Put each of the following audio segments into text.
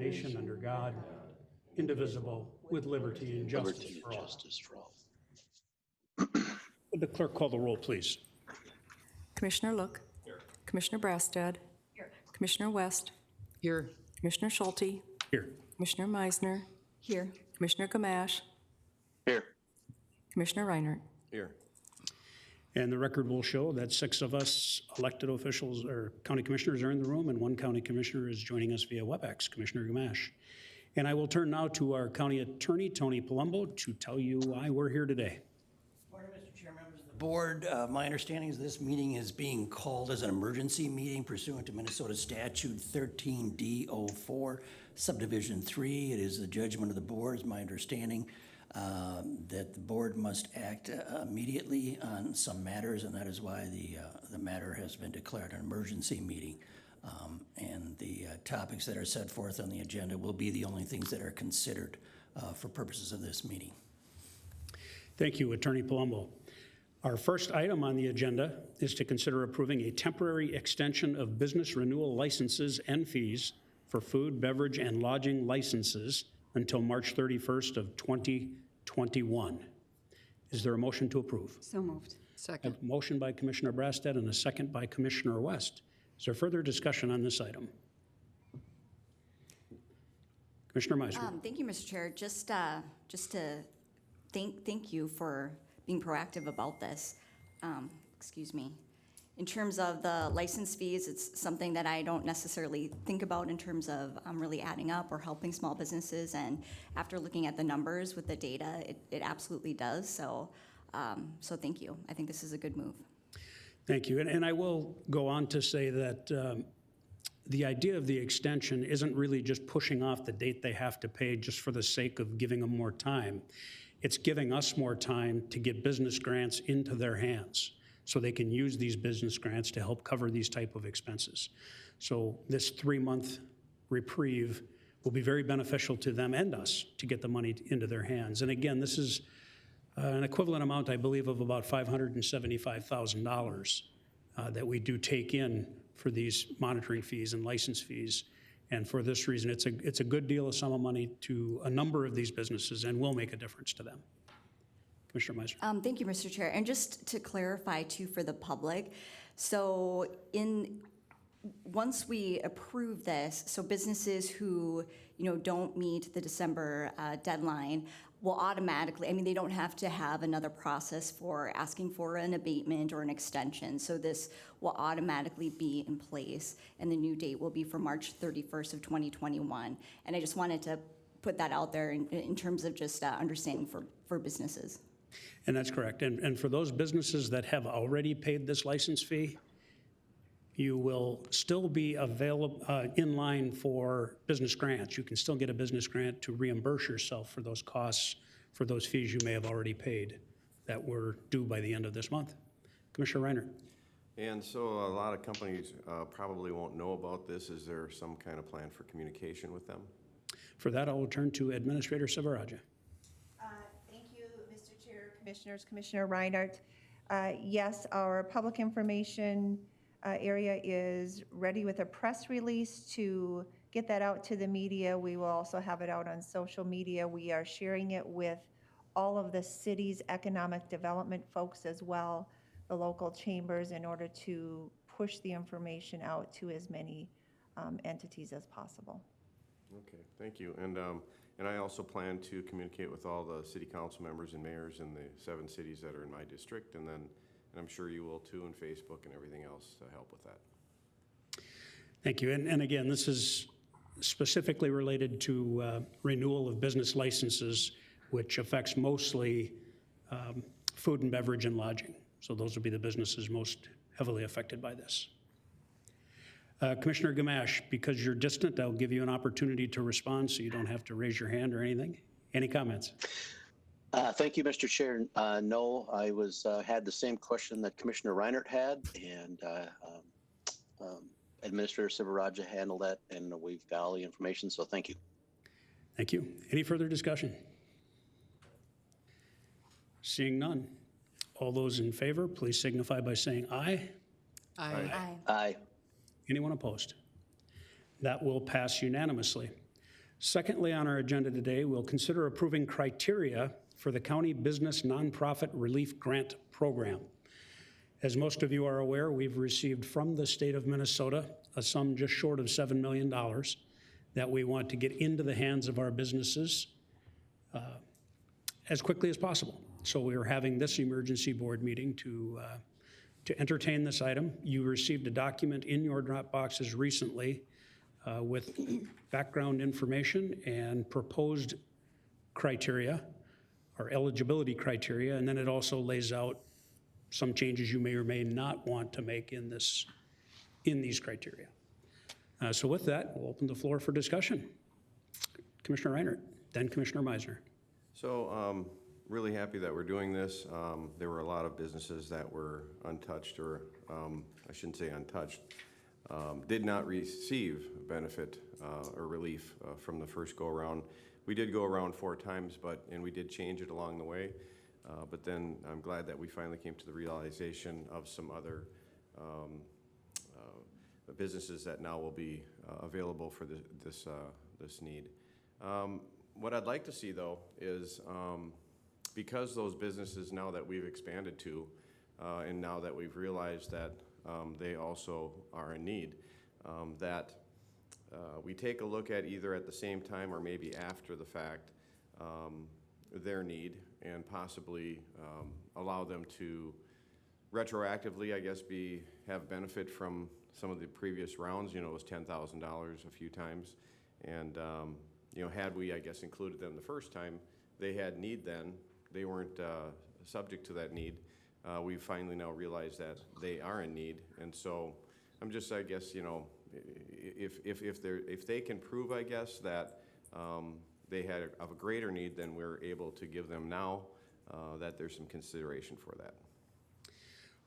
nation under God, indivisible, with liberty and justice for all. Would the clerk call the roll, please? Commissioner Look. Here. Commissioner Brastad. Here. Commissioner West. Here. Commissioner Schulte. Here. Commissioner Meisner. Here. Commissioner Gamache. Here. Commissioner Reinert. Here. And the record will show that 6 of us elected officials or county commissioners are in the room, and 1 county commissioner is joining us via WebEx, Commissioner Gamache. And I will turn now to our county attorney, Tony Palumbo, to tell you why we're here today. Morning, Mr. Chair, members of the board. My understanding is this meeting is being called as an emergency meeting pursuant to Minnesota Statute 13D04, Subdivision 3. It is the judgment of the board, is my understanding, that the board must act immediately on some matters, and that is why the matter has been declared an emergency meeting. And the topics that are set forth on the agenda will be the only things that are considered for purposes of this meeting. Thank you, Attorney Palumbo. Our first item on the agenda is to consider approving a temporary extension of business renewal licenses and fees for food, beverage, and lodging licenses until March 31st of 2021. Is there a motion to approve? So moved. Second. A motion by Commissioner Brastad and a second by Commissioner West. Is there further discussion on this item? Commissioner Meisner. Thank you, Mr. Chair. Just to thank you for being proactive about this. Excuse me. In terms of the license fees, it's something that I don't necessarily think about in terms of really adding up or helping small businesses. And after looking at the numbers with the data, it absolutely does. So thank you. I think this is a good move. Thank you. And I will go on to say that the idea of the extension isn't really just pushing off the date they have to pay just for the sake of giving them more time. It's giving us more time to get business grants into their hands so they can use these business grants to help cover these type of expenses. So this 3-month reprieve will be very beneficial to them and us to get the money into their hands. And again, this is an equivalent amount, I believe, of about $575,000 that we do take in for these monitoring fees and license fees. And for this reason, it's a good deal of sum of money to a number of these businesses and will make a difference to them. Commissioner Meisner. Thank you, Mr. Chair. And just to clarify too for the public, so once we approve this, so businesses who don't meet the December deadline will automatically, they don't have to have another process for asking for an abatement or an extension. So this will automatically be in place, and the new date will be for March 31st of 2021. And I just wanted to put that out there in terms of just understanding for businesses. And that's correct. And for those businesses that have already paid this license fee, you will still be available in line for business grants. You can still get a business grant to reimburse yourself for those costs, for those fees you may have already paid that were due by the end of this month. Commissioner Reinert. And so a lot of companies probably won't know about this. Is there some kind of plan for communication with them? For that, I will turn to Administrator Silveraja. Thank you, Mr. Chair, Commissioners, Commissioner Reinert. Yes, our public information area is ready with a press release to get that out to the media. We will also have it out on social media. We are sharing it with all of the city's economic development folks as well, the local chambers, in order to push the information out to as many entities as possible. Okay, thank you. And I also plan to communicate with all the city council members and mayors in the 7 cities that are in my district, and I'm sure you will too, and Facebook and everything else to help with that. Thank you. And again, this is specifically related to renewal of business licenses, which affects mostly food and beverage and lodging. So those will be the businesses most heavily affected by this. Commissioner Gamache, because you're distant, I'll give you an opportunity to respond so you don't have to raise your hand or anything. Any comments? Thank you, Mr. Chair. No, I had the same question that Commissioner Reinert had, and Administrator Silveraja handled that, and we've got all the information, so thank you. Thank you. Any further discussion? Seeing none. All those in favor, please signify by saying aye. Aye. Aye. Aye. Anyone opposed? That will pass unanimously. Secondly, on our agenda today, we'll consider approving criteria for the County Business Nonprofit Relief Grant Program. As most of you are aware, we've received from the state of Minnesota a sum just short of $7 million that we want to get into the hands of our businesses as quickly as possible. So we are having this emergency board meeting to entertain this item. You received a document in your drop boxes recently with background information and proposed criteria or eligibility criteria, and then it also lays out some changes you may or may not want to make in these criteria. So with that, we'll open the floor for discussion. Commissioner Reinert, then Commissioner Meisner. So really happy that we're doing this. There were a lot of businesses that were untouched, or I shouldn't say untouched, did not receive benefit or relief from the first go-around. We did go around 4 times, and we did change it along the way. But then I'm glad that we finally came to the realization of some other businesses that now will be available for this need. What I'd like to see, though, is because those businesses now that we've expanded to, and now that we've realized that they also are in need, that we take a look at either at the same time or maybe after the fact their need, and possibly allow them to retroactively, I guess, have benefit from some of the previous rounds. It was $10,000 a few times, and had we, I guess, included them the first time, they had need then. They weren't subject to that need. We finally now realize that they are in need, and so I'm just, I guess, if they can prove, I guess, that they had of a greater need than we're able to give them now, that there's some consideration for that.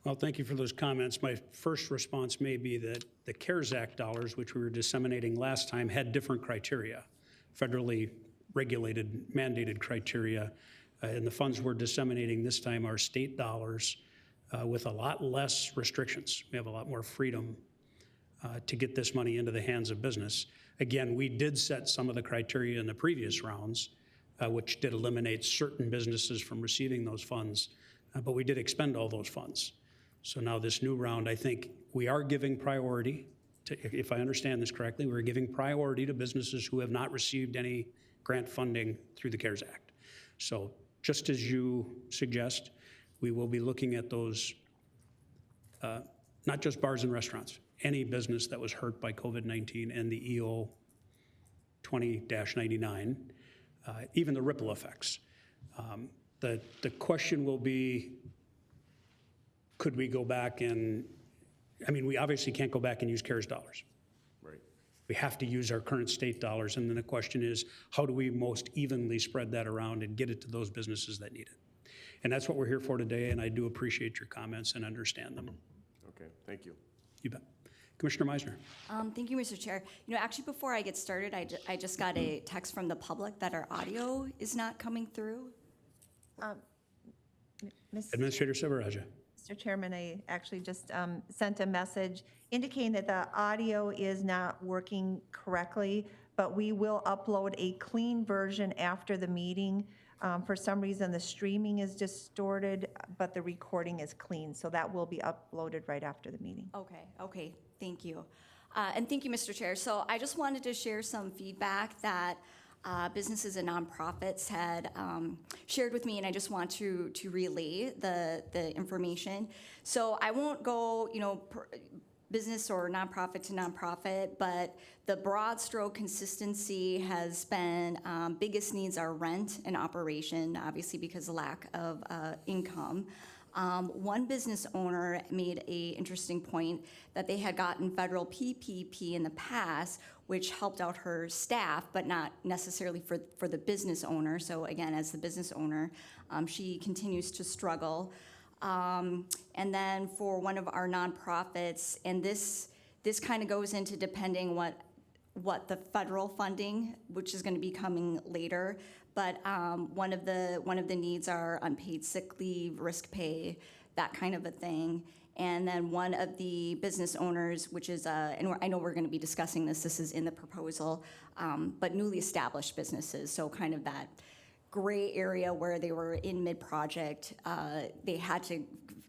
Well, thank you for those comments. My first response may be that the CARES Act dollars, which we were disseminating last time, had different criteria, federally regulated, mandated criteria, and the funds we're disseminating this time are state dollars with a lot less restrictions. We have a lot more freedom to get this money into the hands of business. Again, we did set some of the criteria in the previous rounds, which did eliminate certain businesses from receiving those funds, but we did expend all those funds. So now this new round, I think we are giving priority to, if I understand this correctly, we're giving priority to businesses who have not received any grant funding through the CARES Act. So just as you suggest, we will be looking at those, not just bars and restaurants, any business that was hurt by COVID-19 and the EO 20-99, even the ripple effects. The question will be, could we go back and, we obviously can't go back and use CARES dollars. Right. We have to use our current state dollars, and then the question is, how do we most evenly spread that around and get it to those businesses that need it? And that's what we're here for today, and I do appreciate your comments and understand them. Okay, thank you. You bet. Commissioner Meisner. Thank you, Mr. Chair. Actually, before I get started, I just got a text from the public that our audio is not coming through. Administrator Silveraja. Mr. Chairman, I actually just sent a message indicating that the audio is not working correctly, but we will upload a clean version after the meeting. For some reason, the streaming is distorted, but the recording is clean, so that will be uploaded right after the meeting. Okay, thank you. And thank you, Mr. Chair. So I just wanted to share some feedback that businesses and nonprofits had shared with me, and I just want to relay the information. So I won't go, business or nonprofit to nonprofit, but the broad stroke consistency has been biggest needs are rent and operation, obviously because of lack of income. One business owner made an interesting point that they had gotten federal PPP in the past, which helped out her staff, but not necessarily for the business owner. So again, as the business owner, she continues to struggle. And then for one of our nonprofits, and this kind of goes into depending what the federal funding, which is going to be coming later, but one of the needs are unpaid sick leave, risk pay, that kind of a thing. And then one of the business owners, which is, I know we're going to be discussing this is in the proposal, but newly established businesses, so kind of that gray area where they were in mid-project, they had to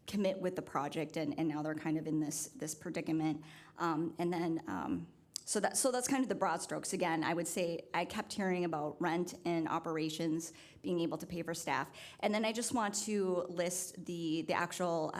commit with the project, and now they're kind of in this predicament. So that's kind of the broad strokes. Again, I would say I kept hearing about rent and operations, being able to pay for staff. And then I just want to list the actual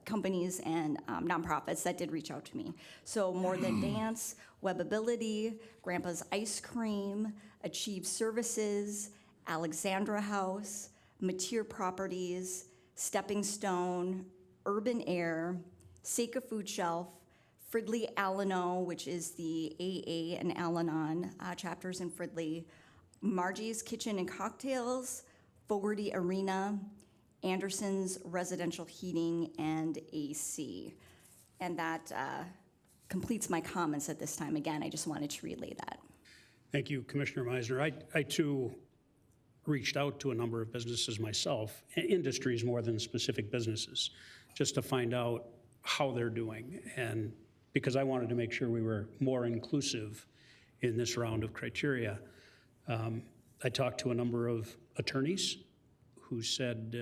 companies and nonprofits that did reach out to me. So More Than Dance, Webability, Grandpa's Ice Cream, Achieve Services, Alexandra House, Mateer Properties, Stepping Stone, Urban Air, Seika Food Shelf, Fridley Alano, which is the AA and Al-Anon chapters in Fridley, Margie's Kitchen and Cocktails, Fogarty Arena, Anderson's Residential Heating and AC. And that completes my comments at this time. Again, I just wanted to relay that. Thank you, Commissioner Meisner. I too reached out to a number of businesses myself, industries more than specific businesses, just to find out how they're doing, and because I wanted to make sure we were more inclusive in this round of criteria. I talked to a number of attorneys who said,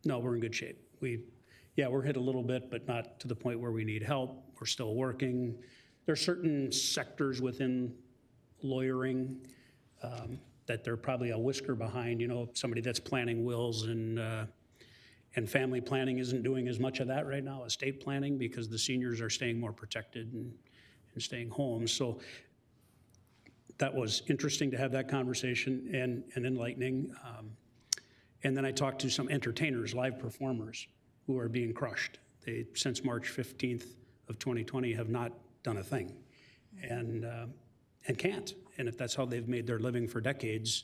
no, we're in good shape. We're hit a little bit, but not to the point where we need help. We're still working. There are certain sectors within lawyering that they're probably a whisker behind. You know, somebody that's planning wills and family planning isn't doing as much of that right now, estate planning, because the seniors are staying more protected and staying home. So that was interesting to have that conversation and enlightening. And then I talked to some entertainers, live performers, who are being crushed. They, since March 15th of 2020, have not done a thing and can't. And if that's how they've made their living for decades,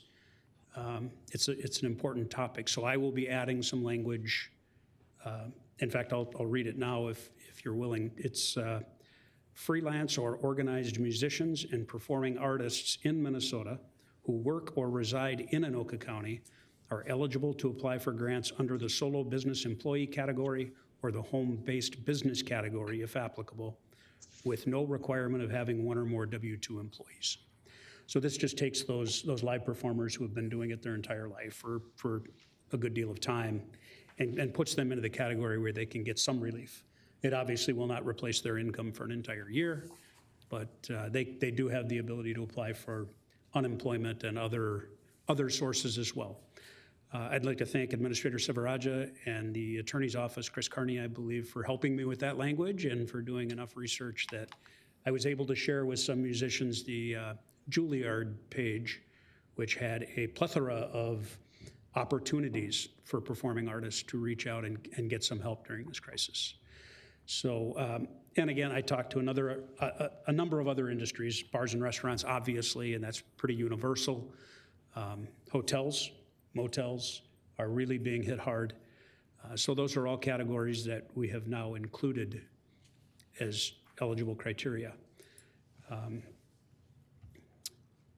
it's an important topic. So I will be adding some language. In fact, I'll read it now if you're willing. It's freelance or organized musicians and performing artists in Minnesota who work or reside in Anoka County are eligible to apply for grants under the solo business employee category or the home-based business category, if applicable, with no requirement of having one or more W-2 employees. So this just takes those live performers who have been doing it their entire life for a good deal of time and puts them into the category where they can get some relief. It obviously will not replace their income for an entire year, but they do have the ability to apply for unemployment and other sources as well. I'd like to thank Administrator Sivaraja and the Attorney's Office, Chris Carney, I believe, for helping me with that language and for doing enough research that I was able to share with some musicians the Juilliard page, which had a plethora of opportunities for performing artists to reach out and get some help during this crisis. So, and again, I talked to a number of other industries, bars and restaurants, obviously, and that's pretty universal. Hotels, motels are really being hit hard. So those are all categories that we have now included as eligible criteria.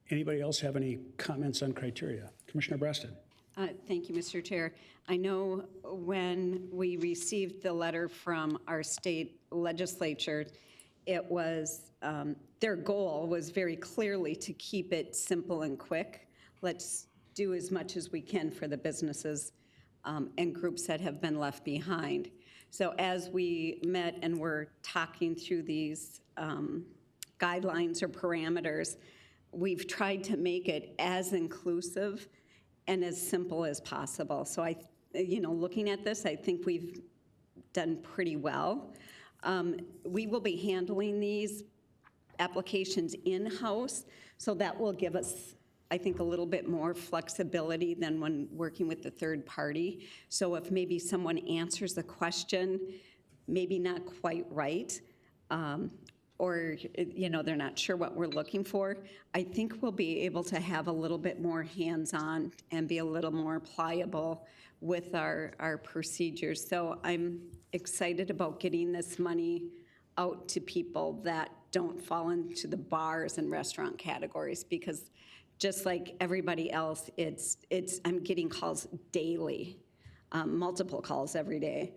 Anybody else have any comments on criteria? Commissioner Breasted. Thank you, Mr. Chair. I know when we received the letter from our state legislature, it was, their goal was very clearly to keep it simple and quick. Let's do as much as we can for the businesses and groups that have been left behind. So as we met and were talking through these guidelines or parameters, we've tried to make it as inclusive and as simple as possible. So looking at this, I think we've done pretty well. We will be handling these applications in-house, so that will give us, I think, a little bit more flexibility than when working with the third party. So if maybe someone answers the question, maybe not quite right, or they're not sure what we're looking for, I think we'll be able to have a little bit more hands-on and be a little more pliable with our procedures. So I'm excited about getting this money out to people that don't fall into the bars and restaurant categories, because just like everybody else, I'm getting calls daily, multiple calls every day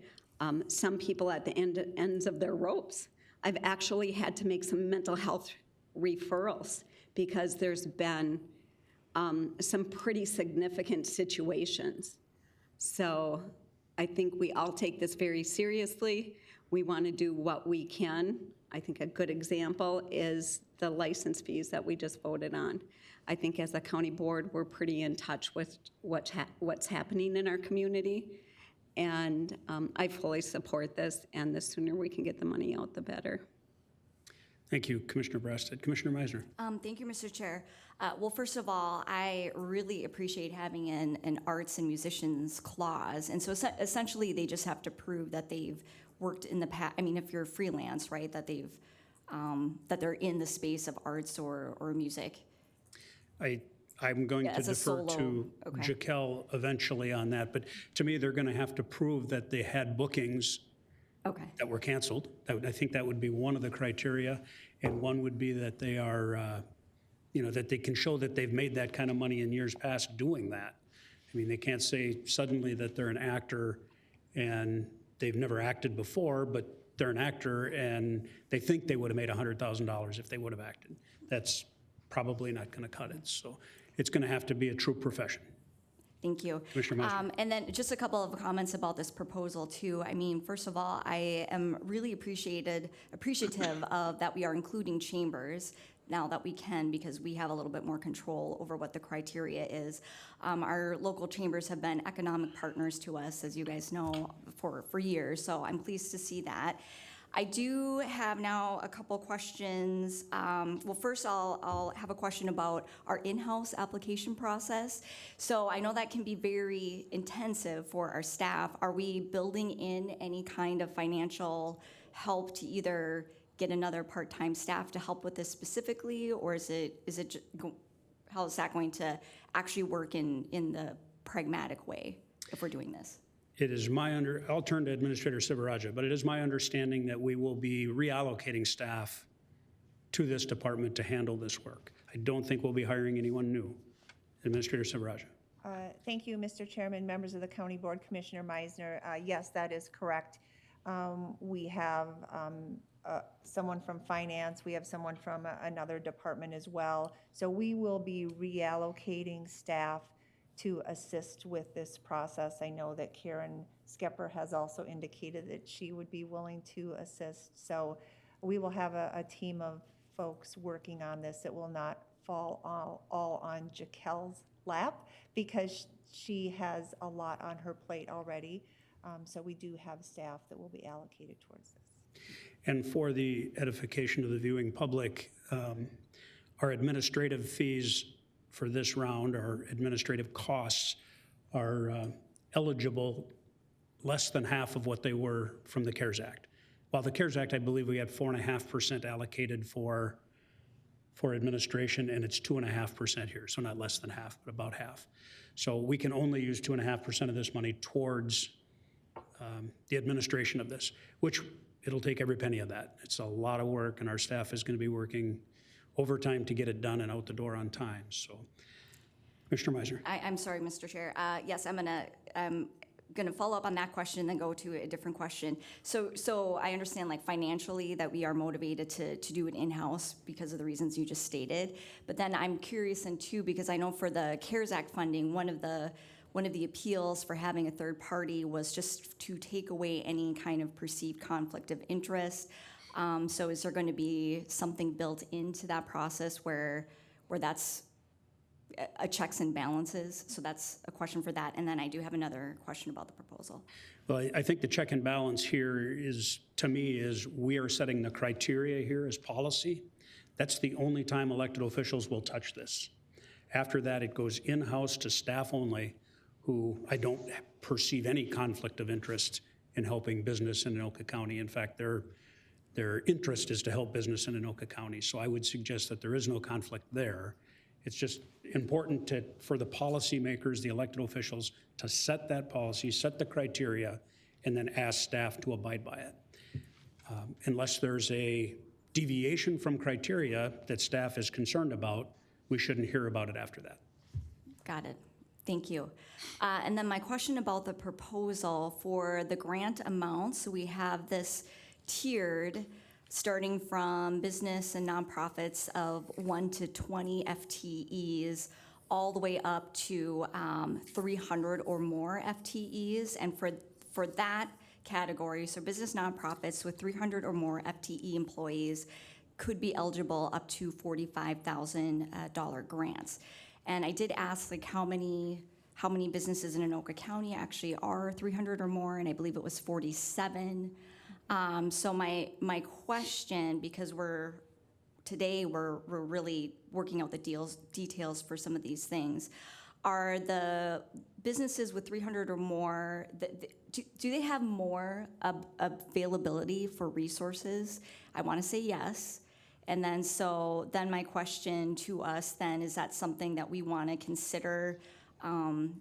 some people at the ends of their ropes. I've actually had to make some mental health referrals because there's been some pretty significant situations. So I think we all take this very seriously. We want to do what we can. I think a good example is the license fees that we just voted on. I think as a county board, we're pretty in touch with what's happening in our community. And I fully support this, and the sooner we can get the money out, the better. Thank you, Commissioner Brasted. Commissioner Meisner. Thank you, Mr. Chair. Well, first of all, I really appreciate having an arts and musicians clause. And so essentially, they just have to prove that they've worked in the past. I mean, if you're freelance, right, that they're in the space of arts or music. I'm going to as a defer solo, to okay. Jaquel eventually on that, but to me, they're going to have to prove that they had bookings Okay. that were canceled. I think that would be one of the criteria, and one would be that they are, that they can show that they've made that kind of money in years past doing that. I mean, they can't say suddenly that they're an actor and they've never acted before, but they're an actor and they think they would have made $100,000 if they would have acted. That's probably not going to cut it. So it's going to have to be a true profession. Thank you. Commissioner Meisner. And then just a couple of comments about this proposal too. I mean, first of all, I am really appreciative of that we are including chambers now that we can, because we have a little bit more control over what the criteria is. Our local chambers have been economic partners to us, as you guys know, for years, so I'm pleased to see that. I do have now a couple questions. Well, first I'll have a question about our in-house application process. So I know that can be very intensive for our staff. Are we building in any kind of financial help to either get another part-time staff to help with this specifically, or how is that going to actually work in the pragmatic way if we're doing this? It is I'll turn to Administrator Sivaraja, but it is my understanding that we will be reallocating staff to this department to handle this work. I don't think we'll be hiring anyone new. Administrator Sivaraja. Thank you, Mr. Chairman, members of the County Board, Commissioner Meisner. Yes, that is correct. We have someone from finance. We have someone from another department as well. So we will be reallocating staff to assist with this process. I know that Karen Skepper has also indicated that she would be willing to assist. So we will have a team of folks working on this. It will not fall all on Jaquel's lap because she has a lot on her plate already. So we do have staff that will be allocated towards this. And for the edification of the viewing public, our administrative fees for this round, our administrative costs are eligible less than half of what they were from the CARES Act. While the CARES Act, I believe we had 4.5% allocated for administration, and it's 2.5% here, so not less than half, but about half. So we can only use 2.5% of this money towards the administration of this, which it'll take every penny of that. It's a lot of work, and our staff is going to be working overtime to get it done and out the door on time. So, Commissioner Meisner. I'm sorry, Mr. Chair. Yes, I'm gonna follow up on that question and then go to a different question. So I understand, like, financially that we are motivated to do it in-house because of the reasons you just stated. But then I'm curious, and too, because I know for the CARES Act funding, one of the appeals for having a third party was just to take away any kind of perceived conflict of interest. So is there going to be something built into that process where that's a checks and balances? So that's a question for that. And then I do have another question about the proposal. Well, I think the check and balance here is, to me, is we are setting the criteria here as policy. That's the only time elected officials will touch this. After that, it goes in-house to staff only, who I don't perceive any conflict of interest in helping business in Anoka County. In fact, their interest is to help business in Anoka County. So I would suggest that there is no conflict there. It's just important for the policymakers, the elected officials, to set that policy, set the criteria, and then ask staff to abide by it. Unless there's a deviation from criteria that staff is concerned about, we shouldn't hear about it after that. Got it. Thank you. And then my question about the proposal for the grant amounts, we have this tiered, starting from business and nonprofits of 1 to 20 FTEs, all the way up to 300 or more FTEs. And for that category, so business nonprofits with 300 or more FTE employees could be eligible up to $45,000 grants. And I did ask like how many businesses in Anoka County actually are 300 or more, and I believe it was 47. So my question, because today we're really working out the details for some of these things, are the businesses with 300 or more, do they have more availability for resources? I want to say yes. And then then my question to us then, is that something that we want to consider in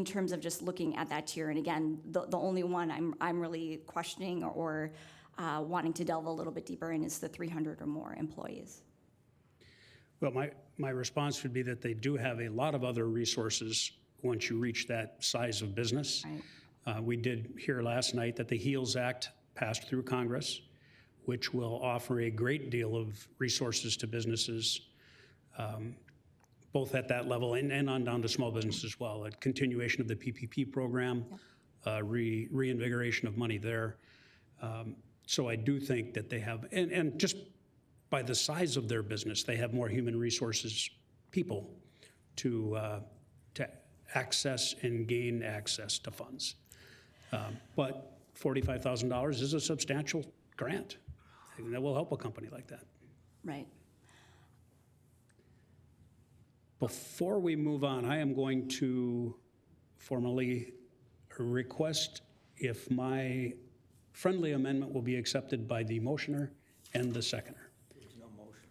terms of just looking at that tier? And again, the only one I'm really questioning or wanting to delve a little bit deeper in is the 300 or more employees. Well, my response would be that they do have a lot of other resources once you reach that size of business. Right. We did hear last night that the HEALS Act passed through Congress, which will offer a great deal of resources to businesses, both at that level and on down to small business as well. A continuation of the PPP program, reinvigoration of money there. So I do think that they have, and just by the size of their business, they have more human resources people to access and gain access to funds. But $45,000 is a substantial grant. And that will help a company like that. Right. Before we move on, I am going to formally request if my friendly amendment will be accepted by the motioner and the seconder. There's no motion.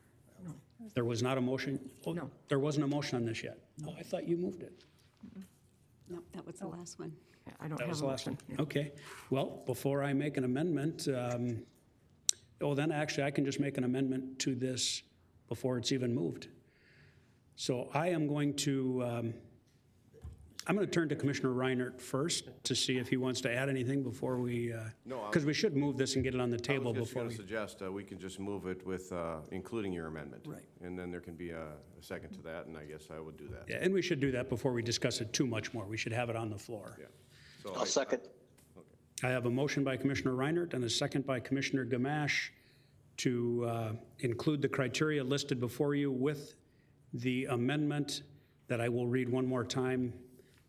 There was not a motion? Oh, No. There wasn't a motion on this yet? Oh, I thought you moved it. No, that was the last one. I don't That have was a the last motion. one? Okay. Well, before I make an amendment, then actually I can just make an amendment to this before it's even moved. So I am going to, I'm going to turn to Commissioner Reinert first to see if he wants to add anything before we, No, because we should move this and get it on the table I was just before going to we. suggest we can just move it with including your amendment. Right. And then there can be a second to that, and I guess I would do that. Yeah, and we should do that before we discuss it too much more. We should have it on the floor. Yeah. So I'll second. I have a motion by Commissioner Reinert and a second by Commissioner Gamache to include the criteria listed before you with the amendment that I will read one more time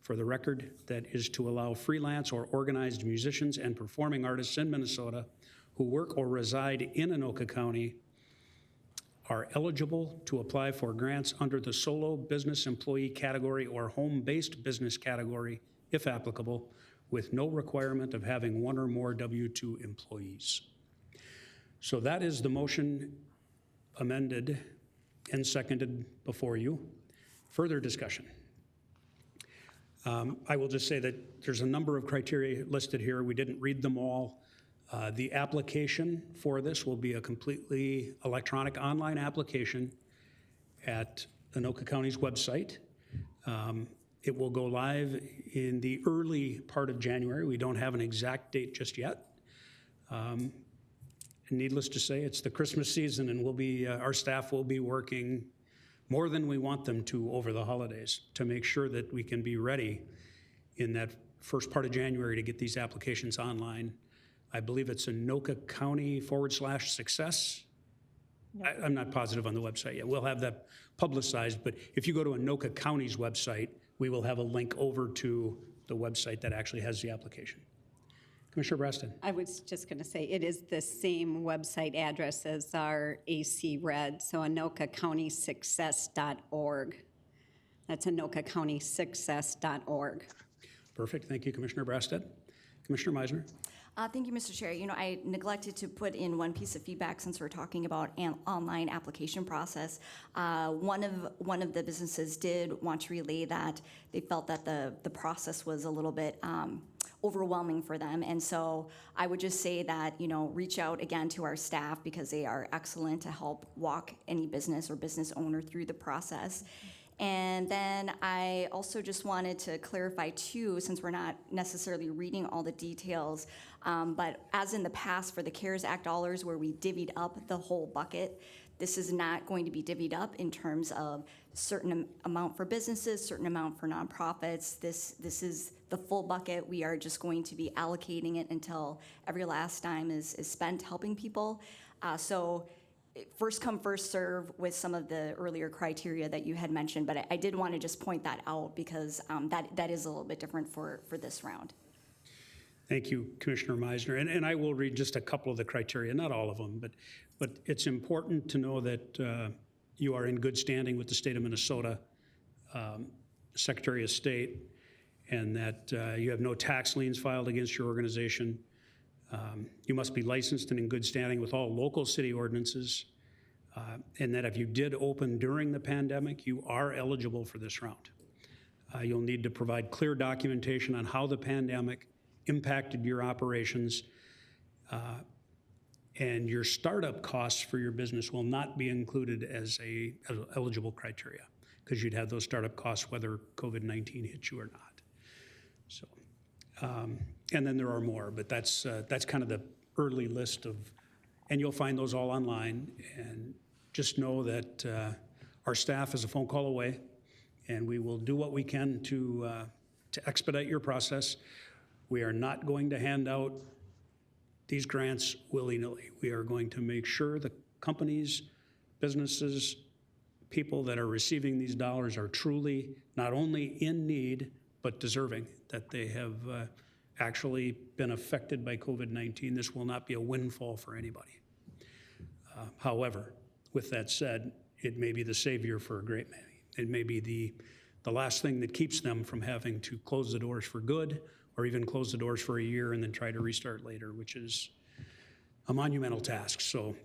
for the record, that is to allow freelance or organized musicians and performing artists in Minnesota who work or reside in Anoka County are eligible to apply for grants under the solo business employee category or home-based business category, if applicable, with no requirement of having one or more W-2 employees. So that is the motion amended and seconded before you. Further discussion. I will just say that there's a number of criteria listed here. We didn't read them all. The application for this will be a completely electronic online application at Anoka County's website. It will go live in the early part of January. We don't have an exact date just yet. And needless to say, it's the Christmas season, and our staff will be working more than we want them to over the holidays to make sure that we can be ready in that first part of January to get these applications online. I believe it's Anoka County /success. I'm not positive on the website yet. We'll have that publicized, but if you go to Anoka County's website, we will have a link over to the website that actually has the application. Commissioner Braston. I was just going to say, it is the same website address as our AC Red, so anokacountysuccess.org. That's anokacountysuccess.org. Perfect. Thank you, Commissioner Brasted. Commissioner Meisner. Thank you, Mr. Chair. I neglected to put in one piece of feedback since we're talking about an online application process. One of the businesses did want to relay that they felt that the process was a little bit overwhelming for them. And so I would just say that, reach out again to our staff because they are excellent to help walk any business or business owner through the process. And then I also just wanted to clarify too, since we're not necessarily reading all the details, but as in the past for the CARES Act dollars where we divvied up the whole bucket, this is not going to be divvied up in terms of certain amount for businesses, certain amount for nonprofits. This is the full bucket. We are just going to be allocating it until every last dime is spent helping people. So first come, first serve with some of the earlier criteria that you had mentioned, but I did want to just point that out because that is a little bit different for this round. Thank you, Commissioner Meisner. And I will read just a couple of the criteria, not all of them, but it's important to know that you are in good standing with the state of Minnesota, Secretary of State, and that you have no tax liens filed against your organization. You must be licensed and in good standing with all local city ordinances, and that if you did open during the pandemic, you are eligible for this round. You'll need to provide clear documentation on how the pandemic impacted your operations, and your startup costs for your business will not be included as eligible criteria, because you'd have those startup costs whether COVID-19 hit you or not. So, and then there are more, but that's kind of the early list of, and you'll find those all online. And just know that our staff is a phone call away, and we will do what we can to expedite your process. We are not going to hand out these grants willy-nilly. We are going to make sure the companies, businesses, people that are receiving these dollars are truly not only in need, but deserving, that they have actually been affected by COVID-19. This will not be a windfall for anybody. However, with that said, it may be the savior for a great many. It may be the last thing that keeps them from having to close the doors for good, or even close the doors for a year and then try to restart later, which is a monumental task. So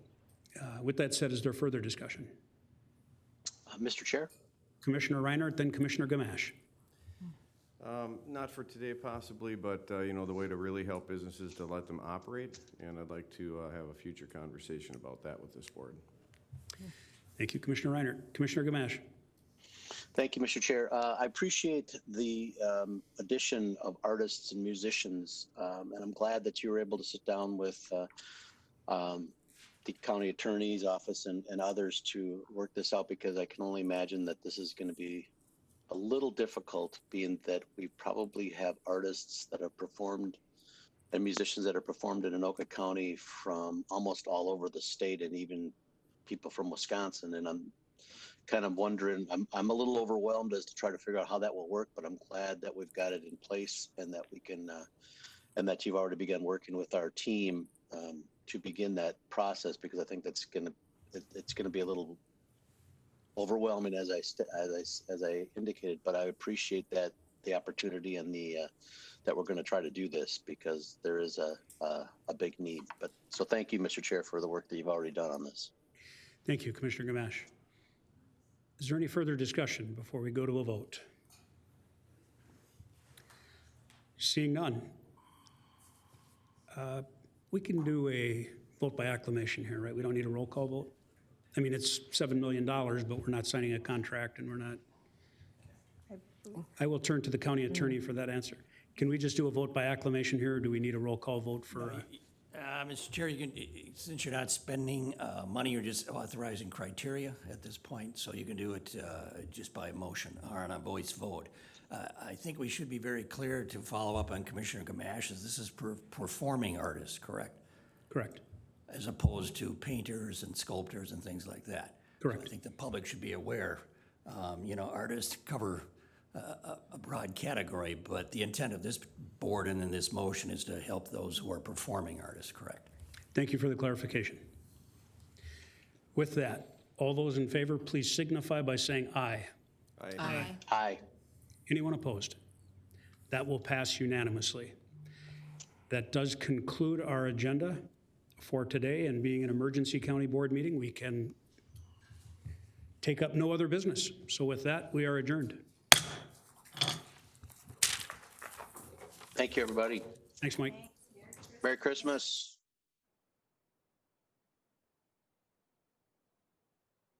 with that said, is there further discussion? Mr. Chair? Commissioner Reinhardt, then Commissioner Gamache. Not for today possibly, but you know, the way to really help businesses to let them operate, and I'd like to have a future conversation about that with this board. Thank you, Commissioner Reinhardt. Commissioner Gamache. Thank you, Mr. Chair. I appreciate the addition of artists and musicians, and I'm glad that you were able to sit down with the county attorney's office and others to work this out, because I can only imagine that this is going to be a little difficult, being that we probably have artists that have performed and musicians that have performed in Anoka County from almost all over the state, and even people from Wisconsin. And I'm kind of wondering, I'm a little overwhelmed as to try to figure out how that will work, but I'm glad that we've got it in place and that we can, and that you've already begun working with our team to begin that process, because I think that's it's gonna be a little overwhelming as I indicated, but I appreciate that the opportunity and that we're going to try to do this, because there is a big need. But so thank you, Mr. Chair, for the work that you've already done on this. Thank you, Commissioner Gamache. Is there any further discussion before we go to a vote? Seeing none. We can do a vote by acclamation here, right? We don't need a roll call vote? I mean, it's $7 million, but we're not signing a contract, and we're not. I will turn to the county attorney for that answer. Can we just do a vote by acclamation here, or do we need a roll call vote for? Mr. Chair, since you're not spending money, you're just authorizing criteria at this point, so you can do it just by motion or on a voice vote. I think we should be very clear to follow up on Commissioner Gamache's. This is performing artists, correct? Correct. As opposed to painters and sculptors and things like that. Correct. So I think the public should be aware. Artists cover a broad category, but the intent of this board and in this motion is to help those who are performing artists, correct? Thank you for the clarification. With that, all those in favor, please signify by saying aye. Aye. Aye. Anyone opposed? That will pass unanimously. That does conclude our agenda for today, and being an emergency county board meeting, we can take up no other business. So with that, we are adjourned. Thank you, everybody. Thanks, Mike. Merry Christmas.